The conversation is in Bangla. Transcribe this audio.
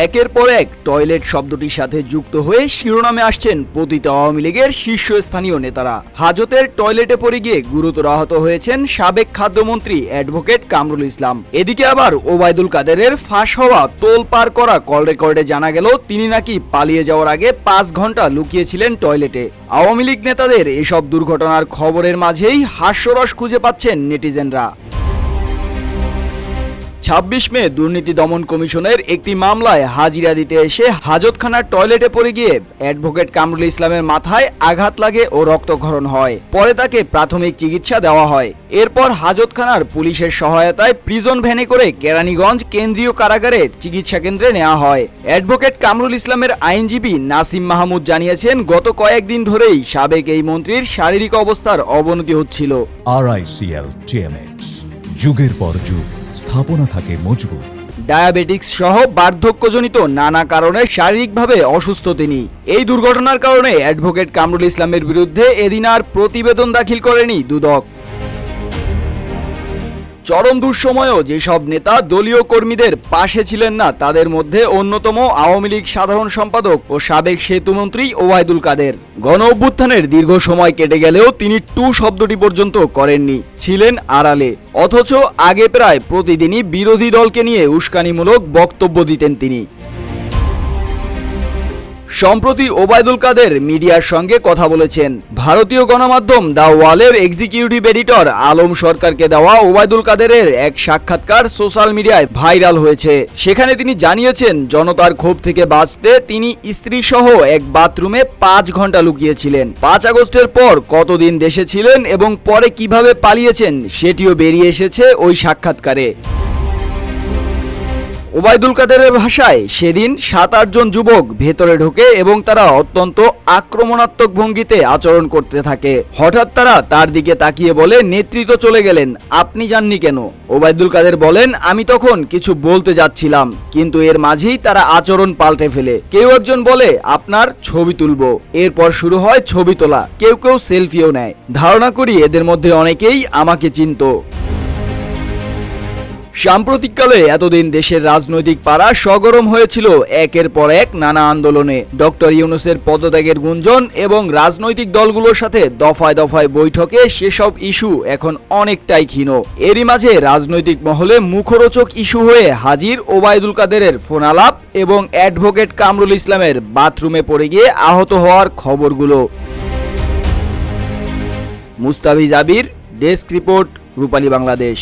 একের পর এক টয়লেট শব্দটির সাথে যুক্ত হয়ে শিরোনামে আসছেন পতিত আওয়ামী লীগের শীর্ষস্থানীয় নেতারা। হাজতের টয়লেটে পড়ে গিয়ে গুরুতর আহত হয়েছেন সাবেক খাদ্যমন্ত্রী অ্যাডভোকেট কামরুল ইসলাম। এদিকে আবার ওবায়দুল কাদেরের ফাঁস হওয়া তোলপাড় করা কল রেকর্ডে জানা গেল তিনি নাকি পালিয়ে যাওয়ার আগে ৫ ঘন্টা লুকিয়েছিলেন টয়লেটে। আওয়ামী লীগ নেতাদের এসব দুর্ঘটনার খবরের মাঝেই হাস্যরস খুঁজে পাচ্ছেন নেটিজেনরা। ২৬ মে দুর্নীতি দমন কমিশনের একটি মামলায় হাজিরা দিতে এসে হাজতখানার টয়লেটে পড়ে গিয়ে অ্যাডভোকেট কামরুল ইসলামের মাথায় আঘাত লাগে ও রক্তক্ষরণ হয়। পরে তাকে প্রাথমিক চিকিৎসা দেওয়া হয়। এরপর হাজতখানার পুলিশের সহায়তায় প্রিজন ভ্যানে করে কেরানীগঞ্জ কেন্দ্রীয় কারাগারের চিকিৎসা কেন্দ্রে নেওয়া হয়। অ্যাডভোকেট কামরুল ইসলামের আইনজীবী নাসিম মাহমুদ জানিয়েছেন, গত কয়েকদিন ধরেই সাবেক এই মন্ত্রীর শারীরিক অবস্থার অবনতি হচ্ছিল। RICL TMX, যুগের পর যুগ স্থাপনা থাকে মজবুত। ডায়াবেটিক্স সহ বার্ধক্যজনিত নানা কারণে শারীরিকভাবে অসুস্থ তিনি। এই দুর্ঘটনার কারণে অ্যাডভোকেট কামরুল ইসলামের বিরুদ্ধে এদিন আর প্রতিবেদন দাখিল করেনি দুদক। চরম দুঃসময়েও যেসব নেতা দলীয় কর্মীদের পাশে ছিলেন না, তাদের মধ্যে অন্যতম আওয়ামী লীগ সাধারণ সম্পাদক ও সাবেক সেতুমন্ত্রী ওবায়দুল কাদের। গণ অভ্যুত্থানের দীর্ঘ সময় কেটে গেলেও তিনি টু শব্দটি পর্যন্ত করেননি, ছিলেন আড়ালে। অথচ আগে প্রায় প্রতিদিনই বিরোধী দলকে নিয়ে উস্কানিমূলক বক্তব্য দিতেন তিনি। সম্প্রতি ওবায়দুল কাদের মিডিয়ার সঙ্গে কথা বলেছেন। ভারতীয় গণমাধ্যম দ্য ওয়ালের এক্সিকিউটিভ এডিটর আলম সরকারকে দেওয়া ওবায়দুল কাদেরের এক সাক্ষাৎকার সোশ্যাল মিডিয়ায় ভাইরাল হয়েছে। সেখানে তিনি জানিয়েছেন, জনতার ক্ষোভ থেকে বাঁচতে তিনি স্ত্রী সহ এক বাথরুমে ৫ ঘন্টা লুকিয়েছিলেন। ৫ আগস্টের পর কতদিন দেশে ছিলেন এবং পরে কিভাবে পালিয়েছেন সেটিও বেরিয়ে এসেছে ওই সাক্ষাৎকারে। ওবায়দুল কাদেরের ভাষায়, সেদিন ৭-৮ জন যুবক ভেতরে ঢোকে এবং তারা অত্যন্ত আক্রমণাত্মক ভঙ্গিতে আচরণ করতে থাকে। হঠাৎ তারা তার দিকে তাকিয়ে বলে, নেতৃত্ব চলে গেলেন, আপনি যাননি কেন? ওবায়দুল কাদের বলেন, আমি তখন কিছু বলতে যাচ্ছিলাম, কিন্তু এর মাঝেই তারা আচরণ পাল্টে ফেলে। কেউ একজন বলে, আপনার ছবি তুলবো। এরপর শুরু হয় ছবি তোলা, কেউ কেউ সেলফিও নেয়। ধারণা করি এদের মধ্যে অনেকেই আমাকে চিনত। সাম্প্রতিককালে এতদিন দেশের রাজনৈতিক পাড়া সগরম হয়েছিল একের পর এক নানা আন্দোলনে। ডক্টর ইউনূসের পদত্যাগের গুঞ্জন এবং রাজনৈতিক দলগুলোর সাথে দফায় দফায় বৈঠকে সেসব ইস্যু এখন অনেকটাই ক্ষীণ। এরই মাঝে রাজনৈতিক মহলে মুখরোচক ইস্যু হয়ে হাজির ওবায়দুল কাদেরের ফোনালাপ এবং অ্যাডভোকেট কামরুল ইসলামের বাথরুমে পড়ে গিয়ে আহত হওয়ার খবরগুলো। মুস্তাফিজ আবির, ডেস্ক রিপোর্ট, রূপালী বাংলাদেশ।